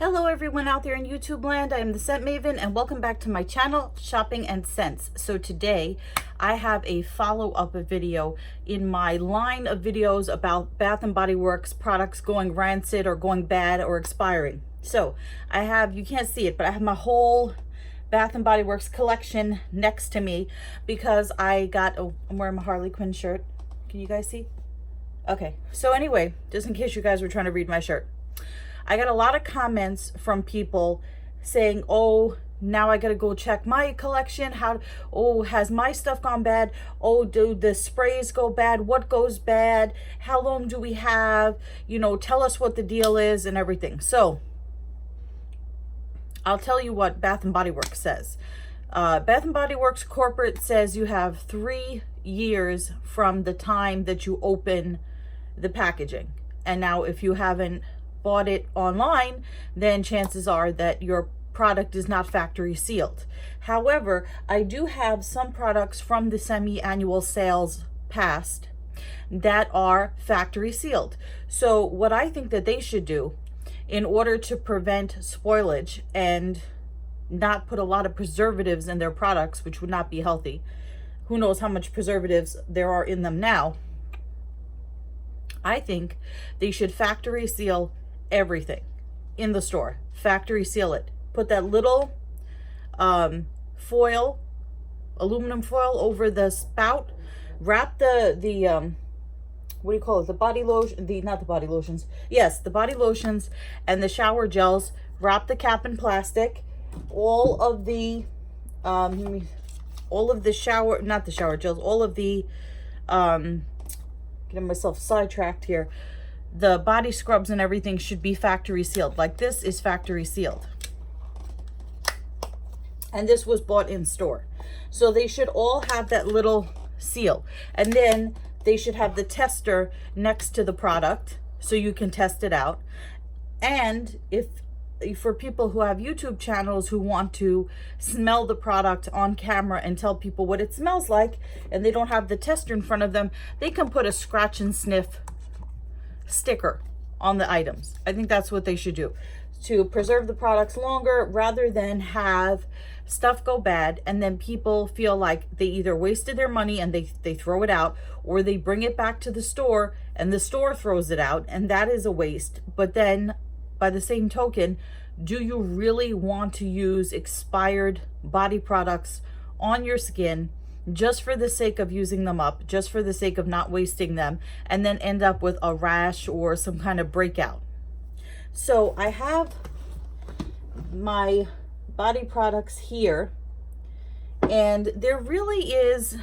Hello everyone out there in YouTube land. I am the Scent Maven and welcome back to my channel, Shopping and Scents. So today I have a follow-up video in my line of videos about Bath & Body Works products going rancid or going bad or expiring. So I have, you can't see it, but I have my whole Bath & Body Works collection next to me because I got, I'm wearing my Harley Quinn shirt. Can you guys see? Okay, so anyway, just in case you guys were trying to read my shirt. I got a lot of comments from people saying, oh, now I gotta go check my collection. Has my stuff gone bad? Oh, do the sprays go bad? What goes bad? How long do we have? You know, tell us what the deal is and everything. So I'll tell you what Bath & Body Works says. Bath & Body Works corporate says you have 3 years from the time that you open the packaging. And now if you haven't bought it online, then chances are that your product is not factory sealed. However, I do have some products from the semi-annual sales past that are factory sealed. So what I think that they should do in order to prevent spoilage and not put a lot of preservatives in their products, which would not be healthy. Who knows how much preservatives there are in them now. I think they should factory seal everything in the store. Factory seal it. Put that little foil, aluminum foil over the spout. Wrap the what do you call it? The body lotion, not the body lotions. Yes, the body lotions and the shower gels. Wrap the cap in plastic. All of the shower, not the shower gels, all of the getting myself sidetracked here. The body scrubs and everything should be factory sealed. Like this is factory sealed. And this was bought in store. So they should all have that little seal. And then they should have the tester next to the product so you can test it out. And for people who have YouTube channels who want to smell the product on camera and tell people what it smells like, and they don't have the tester in front of them, they can put a scratch and sniff sticker on the items. I think that's what they should do to preserve the products longer, rather than have stuff go bad and then people feel like they either wasted their money and they throw it out, or they bring it back to the store and the store throws it out, and that is a waste. But then by the same token, do you really want to use expired body products on your skin just for the sake of using them up, just for the sake of not wasting them, and then end up with a rash or some kind of breakout? So I have my body products here, and there really is,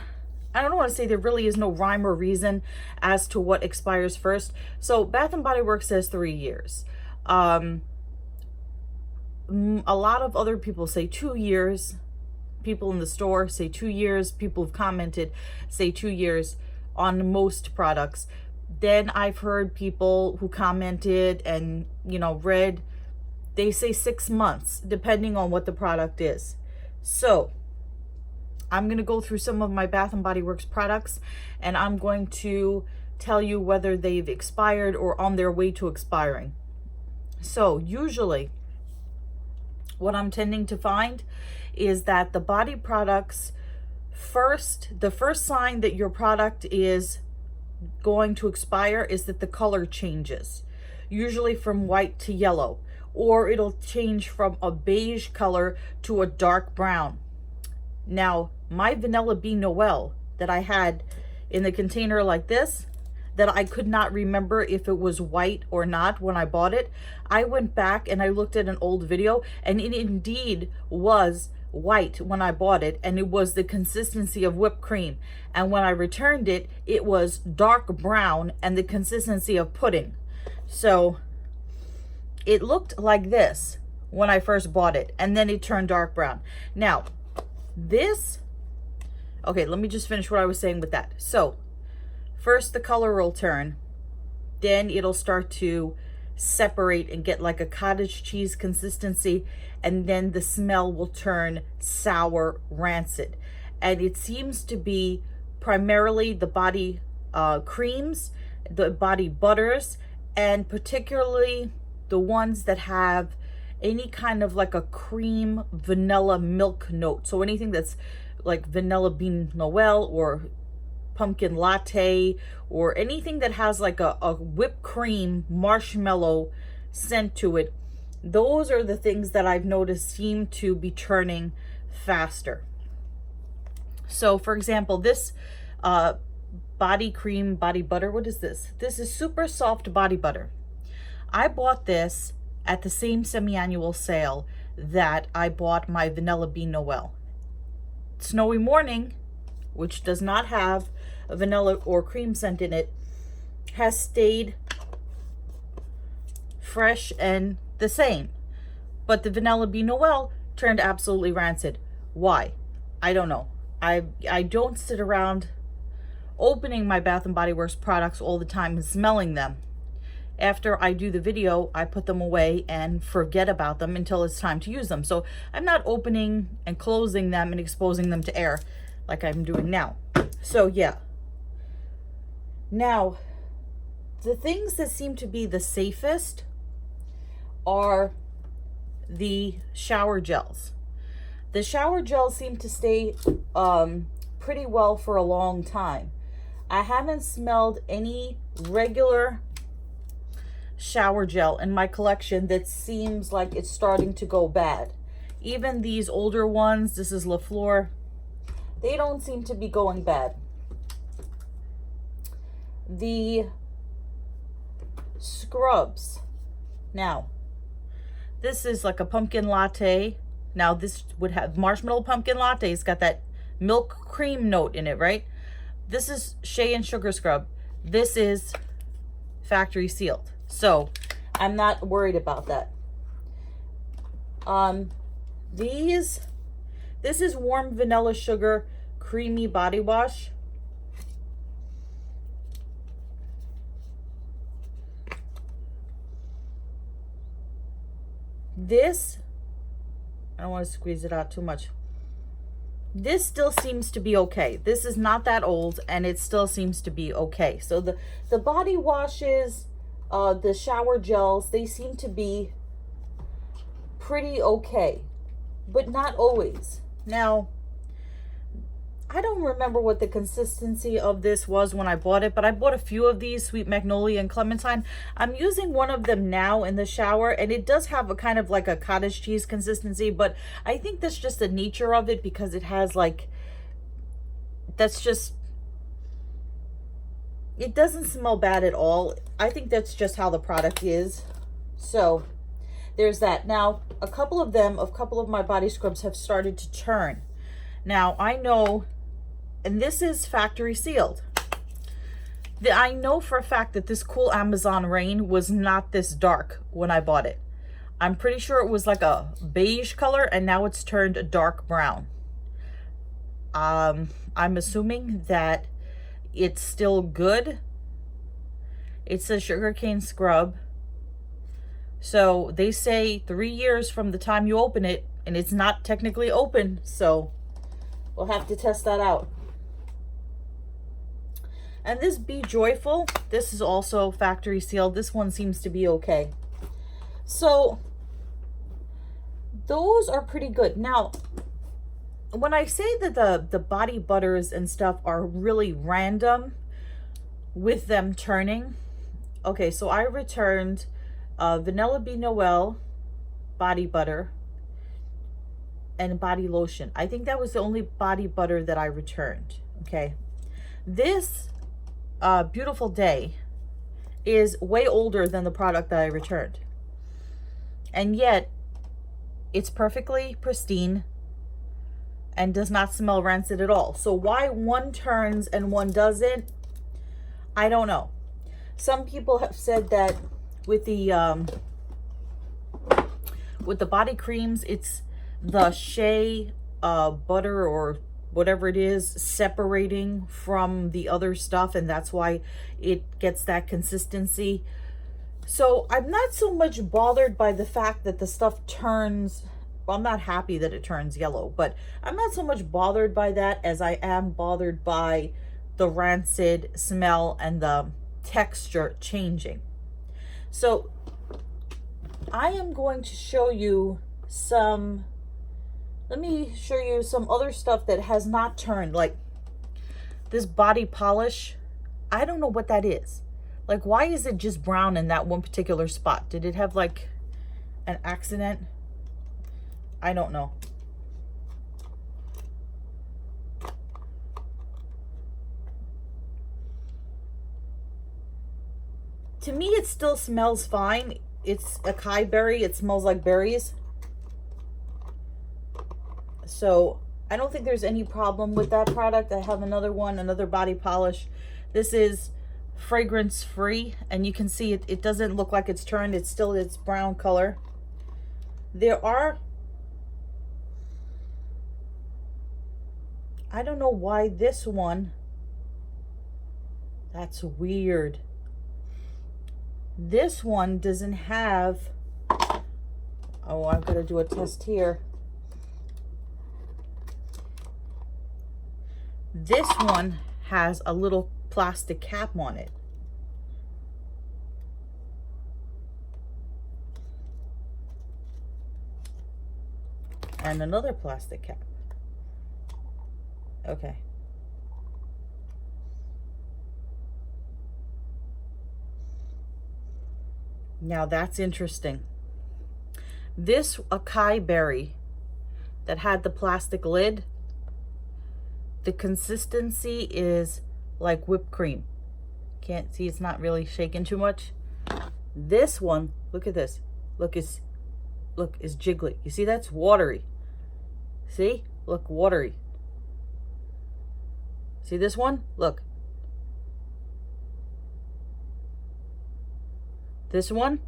I don't want to say there really is no rhyme or reason as to what expires first. So Bath & Body Works says 3 years. A lot of other people say 2 years. People in the store say 2 years. People who've commented say 2 years on most products. Then I've heard people who commented and, you know, read, they say 6 months, depending on what the product is. So I'm going to go through some of my Bath & Body Works products, and I'm going to tell you whether they've expired or on their way to expiring. So usually what I'm tending to find is that the body products the first sign that your product is going to expire is that the color changes, usually from white to yellow, or it'll change from a beige color to a dark brown. Now, my Vanilla Bean Noel that I had in the container like this, that I could not remember if it was white or not when I bought it, I went back and I looked at an old video, and it indeed was white when I bought it, and it was the consistency of whipped cream. And when I returned it, it was dark brown and the consistency of pudding. So it looked like this when I first bought it, and then it turned dark brown. Now this, okay, let me just finish what I was saying with that. So first the color will turn, then it'll start to separate and get like a cottage cheese consistency, and then the smell will turn sour, rancid. And it seems to be primarily the body creams, the body butters, and particularly the ones that have any kind of like a cream vanilla milk note. So anything that's like vanilla bean noel or pumpkin latte, or anything that has like a whipped cream marshmallow scent to it, those are the things that I've noticed seem to be turning faster. So for example, this body cream, body butter, what is this? This is super soft body butter. I bought this at the same semi-annual sale that I bought my vanilla bean noel. Snowy Morning, which does not have a vanilla or cream scent in it, has stayed fresh and the same. But the vanilla bean noel turned absolutely rancid. Why? I don't know. I don't sit around opening my Bath and Body Works products all the time and smelling them. After I do the video, I put them away and forget about them until it's time to use them. So I'm not opening and closing them and exposing them to air like I'm doing now. So yeah. Now, the things that seem to be the safest are the shower gels. The shower gels seem to stay pretty well for a long time. I haven't smelled any regular shower gel in my collection that seems like it's starting to go bad. Even these older ones, this is LaFleur, they don't seem to be going bad. The scrubs, now this is like a pumpkin latte. Now this would have marshmallow pumpkin latte. It's got that milk cream note in it, right? This is shea and sugar scrub. This is factory sealed, so I'm not worried about that. This is warm vanilla sugar creamy body wash. This, I don't want to squeeze it out too much. This still seems to be okay. This is not that old and it still seems to be okay. So the body washes, the shower gels, they seem to be pretty okay, but not always. Now, I don't remember what the consistency of this was when I bought it, but I bought a few of these, Sweet Magnolia and Clementine. I'm using one of them now in the shower, and it does have a kind of like a cottage cheese consistency, but I think that's just the nature of it because it has like, that's just, it doesn't smell bad at all. I think that's just how the product is. So there's that. Now, a couple of my body scrubs have started to turn. Now, I know, and this is factory sealed. I know for a fact that this Cool Amazon Rain was not this dark when I bought it. I'm pretty sure it was like a beige color, and now it's turned a dark brown. I'm assuming that it's still good. It's a sugarcane scrub. So they say 3 years from the time you open it, and it's not technically open, so we'll have to test that out. And this Be Joyful, this is also factory sealed. This one seems to be okay. So those are pretty good. Now, when I say that the body butters and stuff are really random with them turning, okay, so I returned Vanilla Bean Noel body butter and body lotion. I think that was the only body butter that I returned. Okay, this Beautiful Day is way older than the product that I returned, and yet it's perfectly pristine and does not smell rancid at all. So why one turns and one doesn't, I don't know. Some people have said that with the body creams, it's the shea butter or whatever it is separating from the other stuff, and that's why it gets that consistency. So I'm not so much bothered by the fact that the stuff turns, well, I'm not happy that it turns yellow, but I'm not so much bothered by that as I am bothered by the rancid smell and the texture changing. So I am going to show you some, let me show you some other stuff that has not turned, like this body polish. I don't know what that is. Like, why is it just brown in that one particular spot? Did it have like an accident? I don't know. To me, it still smells fine. It's acai berry. It smells like berries. So I don't think there's any problem with that product. I have another one, another body polish. This is fragrance free, and you can see it doesn't look like it's turned. It's still its brown color. There are, I don't know why this one, that's weird. This one doesn't have, oh, I'm gonna do a test here. This one has a little plastic cap on it. And another plastic cap. Okay. Now that's interesting. This acai berry that had the plastic lid, the consistency is like whipped cream. Can't see, it's not really shaking too much. This one, look at this. Look, it's jiggly. You see, that's watery. See? Look, watery. See this one? Look. This one?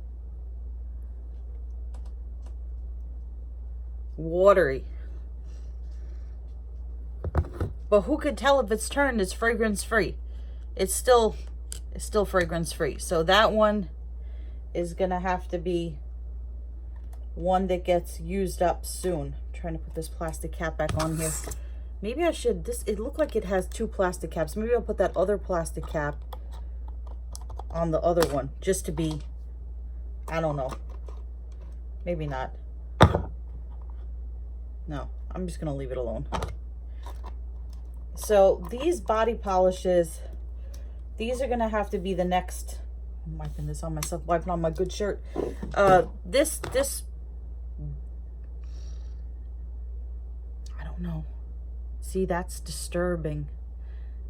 Watery. But who could tell if it's turned? It's fragrance free. It's still fragrance free. So that one is gonna have to be one that gets used up soon. I'm trying to put this plastic cap back on here. Maybe I should, it looked like it has two plastic caps. Maybe I'll put that other plastic cap on the other one, just to be, I don't know. Maybe not. No, I'm just gonna leave it alone. So these body polishes, these are gonna have to be the next, I'm wiping this on myself, wiping on my good shirt. This, I don't know. See, that's disturbing.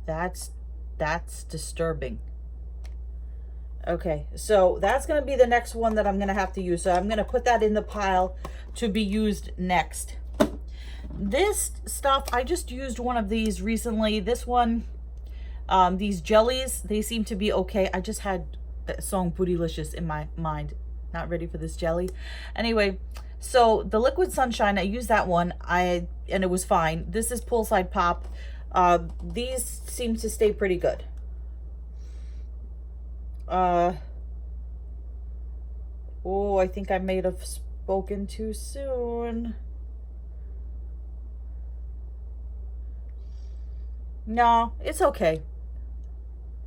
That's disturbing. Okay, so that's gonna be the next one that I'm gonna have to use. So I'm gonna put that in the pile to be used next. This stuff, I just used one of these recently. This one, these jellies, they seem to be okay. I just had that song Bootylicious in my mind. Not ready for this jelly. Anyway, so the Liquid Sunshine, I used that one, and it was fine. This is Poolside Pop. These seem to stay pretty good. Oh, I think I may have spoken too soon. No, it's okay.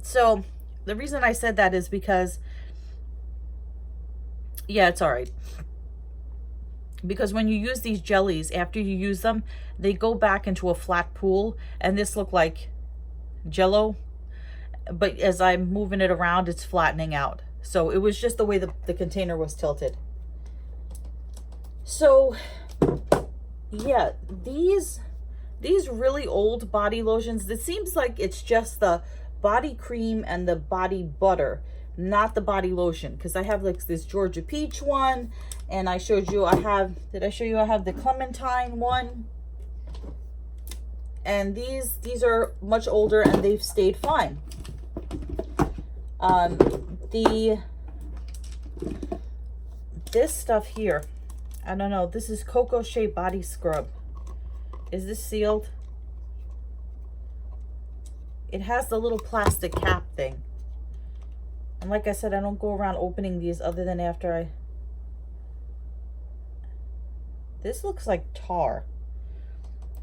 So the reason I said that is because, yeah, it's all right. Because when you use these jellies, after you use them, they go back into a flat pool, and this looked like Jello, but as I'm moving it around, it's flattening out. So it was just the way the container was tilted. So yeah, these really old body lotions, it seems like it's just the body cream and the body butter, not the body lotion. Because I have like this Georgia Peach one, and I showed you did I show you I have the Clementine one? And these are much older, and they've stayed fine. This stuff here, I don't know, this is Cocoa Shea Body Scrub. Is this sealed? It has the little plastic cap thing. And like I said, I don't go around opening these other than after this looks like tar.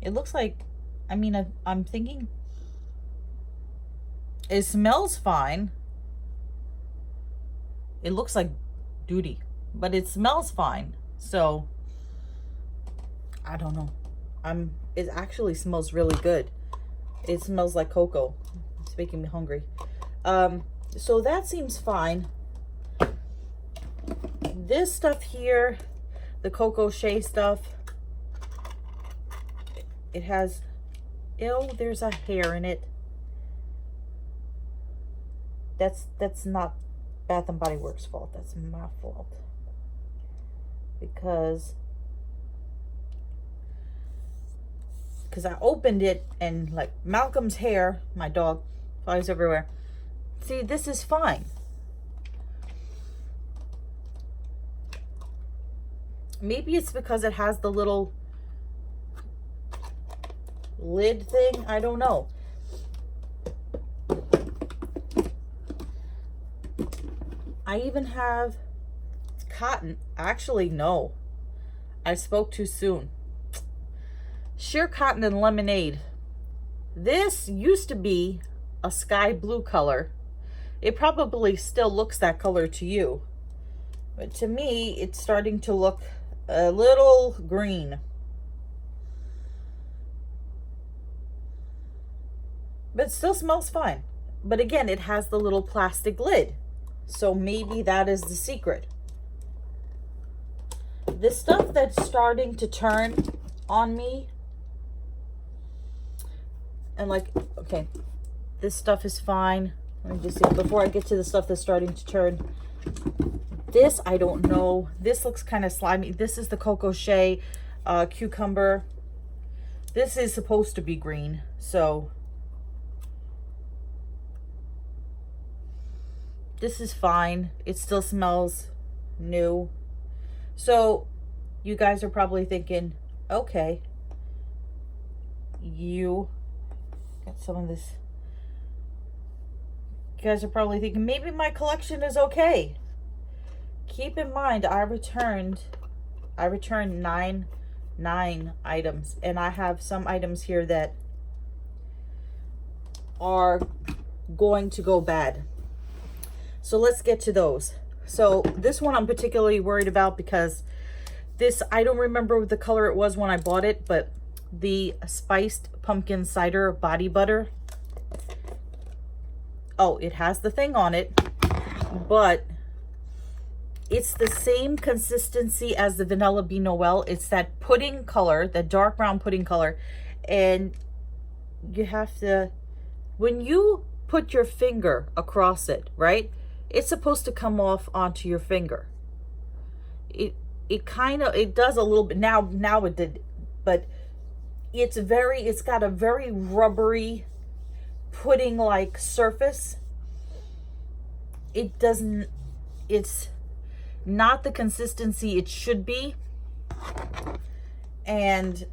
It looks like, I mean, I'm thinking it smells fine. It looks like duty. but it smells fine. So I don't know. It actually smells really good. It smells like cocoa. It's making me hungry. So that seems fine. This stuff here, the Coco Shea stuff, it has, ew, there's a hair in it. That's not Bath and Body Works' fault. That's my fault. Because I opened it and like Malcolm's hair, my dog, flies everywhere. See, this is fine. Maybe it's because it has the little lid thing. I don't know. I even have cotton. Actually, no. I spoke too soon. Sheer cotton and lemonade. This used to be a sky blue color. It probably still looks that color to you. But to me, it's starting to look a little green. But it still smells fine. But again, it has the little plastic lid. So maybe that is the secret. This stuff that's starting to turn on me, and like, okay, this stuff is fine. Let me just see, before I get to the stuff that's starting to turn. This, I don't know. This looks kind of slimy. This is the Coco Shea cucumber. This is supposed to be green, so this is fine. It still smells new. So you guys are probably thinking, okay, you got some of this. You guys are probably thinking, maybe my collection is okay. Keep in mind, I returned 9 items, and I have some items here that are going to go bad. So let's get to those. So this one I'm particularly worried about because this, I don't remember what the color it was when I bought it, but the spiced pumpkin cider body butter. Oh, it has the thing on it, but it's the same consistency as the Vanilla Bean Noel. It's that pudding color, that dark brown pudding color. And you have to, when you put your finger across it, right? It's supposed to come off onto your finger. It kind of, it does a little bit, now it did, but it's got a very rubbery pudding-like surface. It's not the consistency it should be, and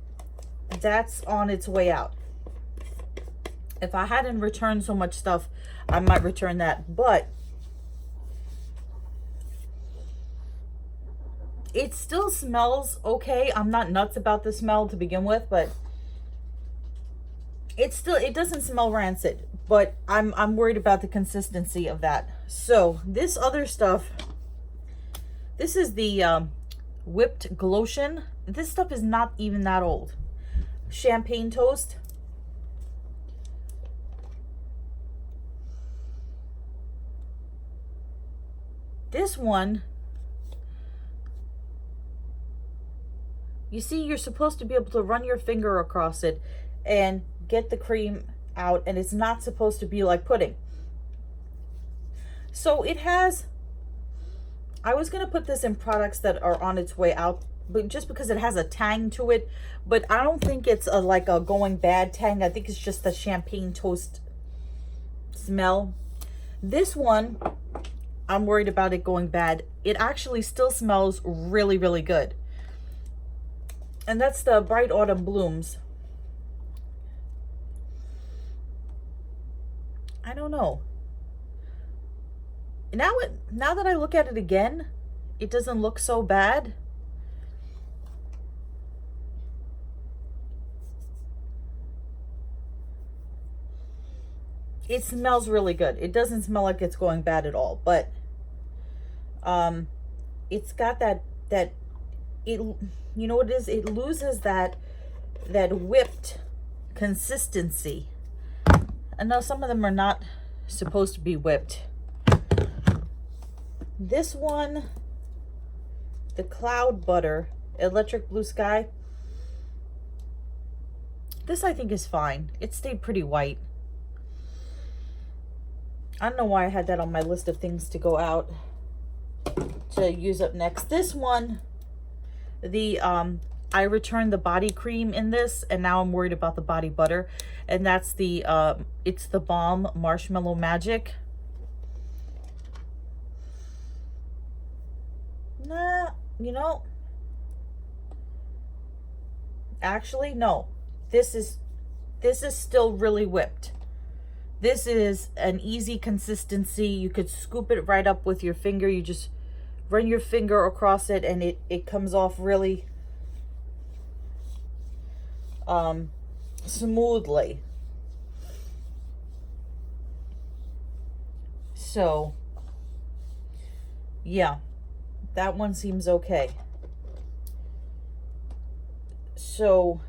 that's on its way out. If I hadn't returned so much stuff, I might return that, but it still smells okay. I'm not nuts about the smell to begin with, but it doesn't smell rancid, but I'm worried about the consistency of that. So this other stuff, this is the whipped glotion. This stuff is not even that old. Champagne toast. This one, you see, you're supposed to be able to run your finger across it and get the cream out, and it's not supposed to be like pudding. So it has, I was going to put this in products that are on its way out, but just because it has a tang to it, but I don't think it's like a going bad tang. I think it's just the champagne toast smell. This one, I'm worried about it going bad. It actually still smells really, really good. And that's the Bright Autumn Blooms. I don't know. Now that I look at it again, it doesn't look so bad. It smells really good. It doesn't smell like it's going bad at all, but it's got that it, you know what it is, it loses that whipped consistency. I know some of them are not supposed to be whipped. This one, the Cloud Butter Electric Blue Sky, this I think is fine. It stayed pretty white. I don't know why I had that on my list of things to go out to use up next. This one, the I returned the body cream in this, and now I'm worried about the body butter, and that's the it's the Balm Marshmallow Magic. Nah, you know, actually no, this is still really whipped. This is an easy consistency. You could scoop it right up with your finger. You just run your finger across it, and it comes off really smoothly. So yeah, that one seems okay. So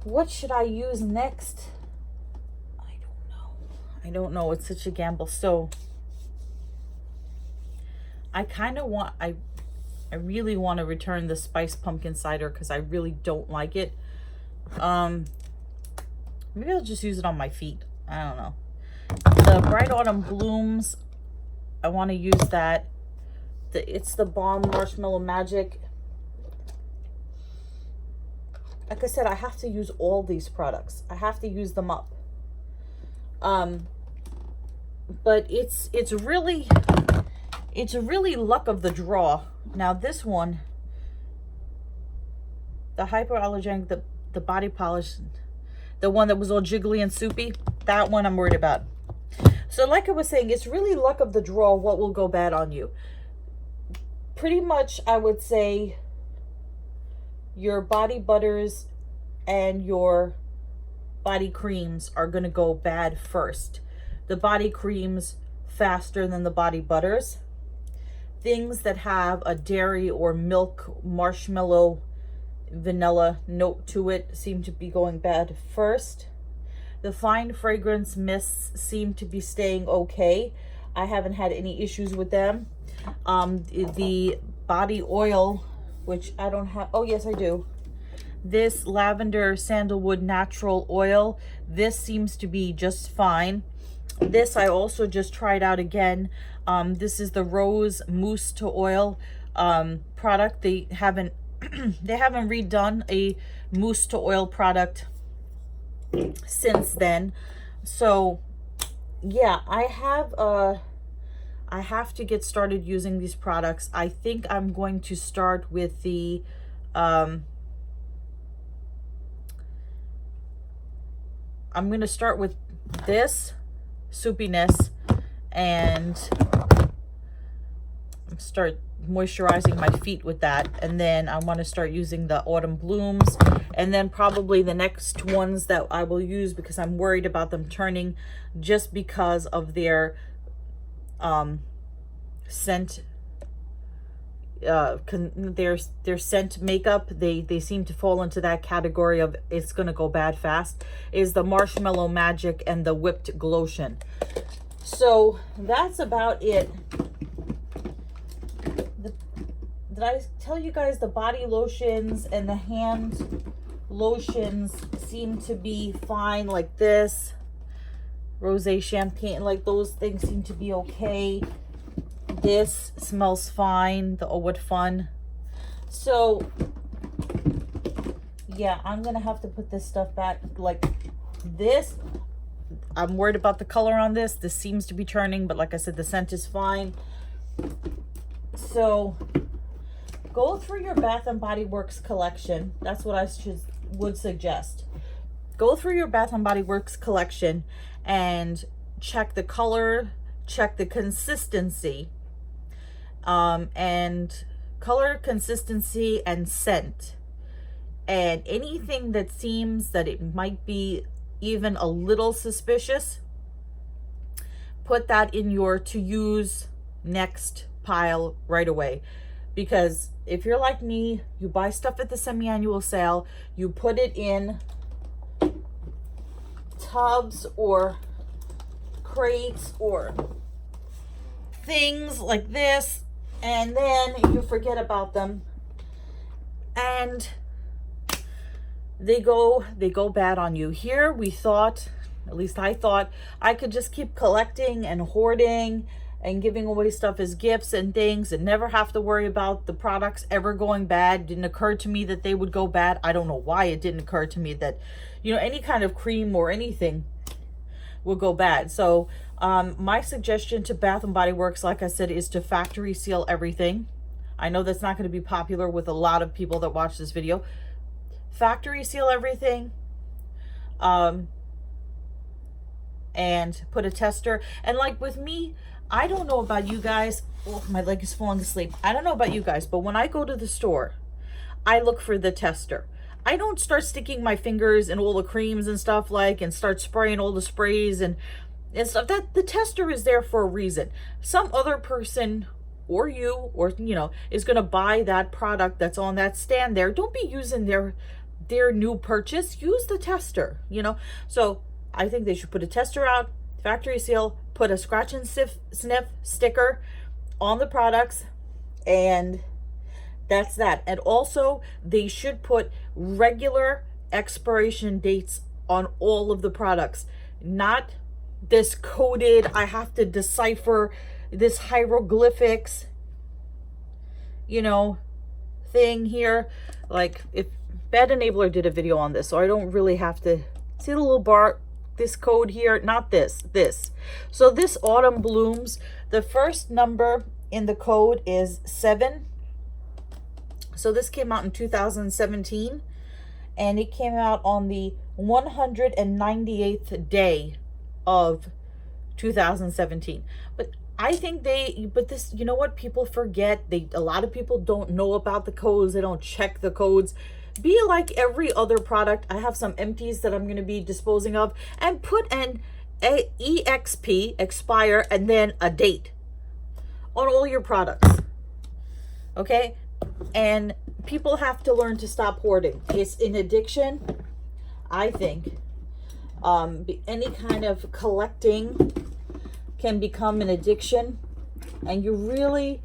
what should I use next? I don't know. It's such a gamble. So I kind of want, I really want to return the spiced pumpkin cider because I really don't like it. Maybe I'll just use it on my feet. I don't know. The Bright Autumn Blooms, I want to use that. It's the Balm Marshmallow Magic. Like I said, I have to use all these products. I have to use them up. But it's really luck of the draw. Now this one, the hypoallergenic, the body polish, the one that was all jiggly and soupy, that one I'm worried about. So like I was saying, it's really luck of the draw what will go bad on you. Pretty much I would say your body butters and your body creams are going to go bad first. The body creams faster than the body butters. Things that have a dairy or milk, marshmallow, vanilla note to it seem to be going bad first. The fine fragrance mists seem to be staying okay. I haven't had any issues with them. The body oil, which I don't have, oh yes I do, this lavender sandalwood natural oil, this seems to be just fine. This I also just tried out again. This is the rose mousse to oil product. They haven't they haven't redone a mousse to oil product since then. So yeah, I have to get started using these products. I think I'm going to start with the I'm going to start with this soupiness and start moisturizing my feet with that, and then I want to start using the Autumn Blooms, and then probably the next ones that I will use, because I'm worried about them turning just because of their scent, their scent makeup. They seem to fall into that category of it's gonna go bad fast, is the Marshmallow Magic and the Whipped Glotion. So that's about it. Did I tell you guys the body lotions and the hand lotions seem to be fine? Like this rosé champagne, like those things seem to be okay. This smells fine. The Oh What Fun. So yeah, I'm gonna have to put this stuff back. Like this, I'm worried about the color on this. This seems to be turning, but like I said, the scent is fine. So go through your Bath and Body Works collection. That's what I would suggest. Go through your Bath and Body Works collection and check the color, check the consistency, and color, consistency, and scent. And anything that seems that it might be even a little suspicious, put that in your to use next pile right away. Because if you're like me, you buy stuff at the semi-annual sale, you put it in tubs or crates or things like this, and then you forget about them, and they go bad on you. Here we thought, at least I thought, I could just keep collecting and hoarding and giving away stuff as gifts and things and never have to worry about the products ever going bad. It didn't occur to me that they would go bad. I don't know why it didn't occur to me that, you know, any kind of cream or anything will go bad. So my suggestion to Bath & Body Works, like I said, is to factory seal everything. I know that's not going to be popular with a lot of people that watch this video. Factory seal everything. And put a tester. And like with me, I don't know about you guys. Oh, my leg is falling asleep. I don't know about you guys, but when I go to the store, I look for the tester. I don't start sticking my fingers in all the creams and stuff and start spraying all the sprays and stuff. That the tester is there for a reason. Some other person or you, or you know, is going to buy that product that's on that stand there. Don't be using their new purchase. Use the tester, you know. So I think they should put a tester out, factory seal, put a scratch and sniff sticker on the products, and that's that. And also, they should put regular expiration dates on all of the products, not this coded, I have to decipher this hieroglyphics, you know, thing here. Like, if Bad Enabler did a video on this, so I don't really have to see the little bar, this code here, not this. So this Autumn Blooms, the first number in the code is 7. So this came out in 2017, and it came out on the 198th day of 2017. But I think this, you know what, people forget. A lot of people don't know about the codes. They don't check the codes. Be like every other product. I have some empties that I'm going to be disposing of, and put an EXP, expire, and then a date on all your products. Okay? And people have to learn to stop hoarding. It's an addiction, I think. Any kind of collecting can become an addiction. And you really,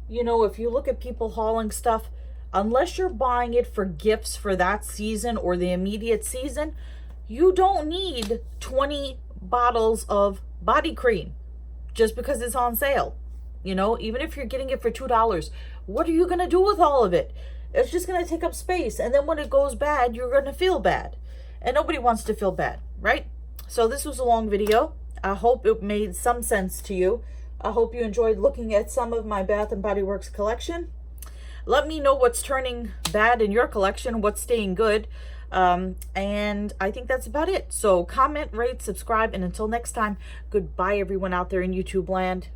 you know, if you look at people hauling stuff, unless you're buying it for gifts for that season or the immediate season, you don't need 20 bottles of body cream just because it's on sale. You know, even if you're getting it for $2, what are you going to do with all of it? It's just going to take up space. And then when it goes bad, you're going to feel bad. And nobody wants to feel bad, right? So this was a long video. I hope it made some sense to you. I hope you enjoyed looking at some of my Bath & Body Works collection. Let me know what's turning bad in your collection, what's staying good. And I think that's about it. So comment, rate, subscribe, and until next time, goodbye everyone out there in YouTube land.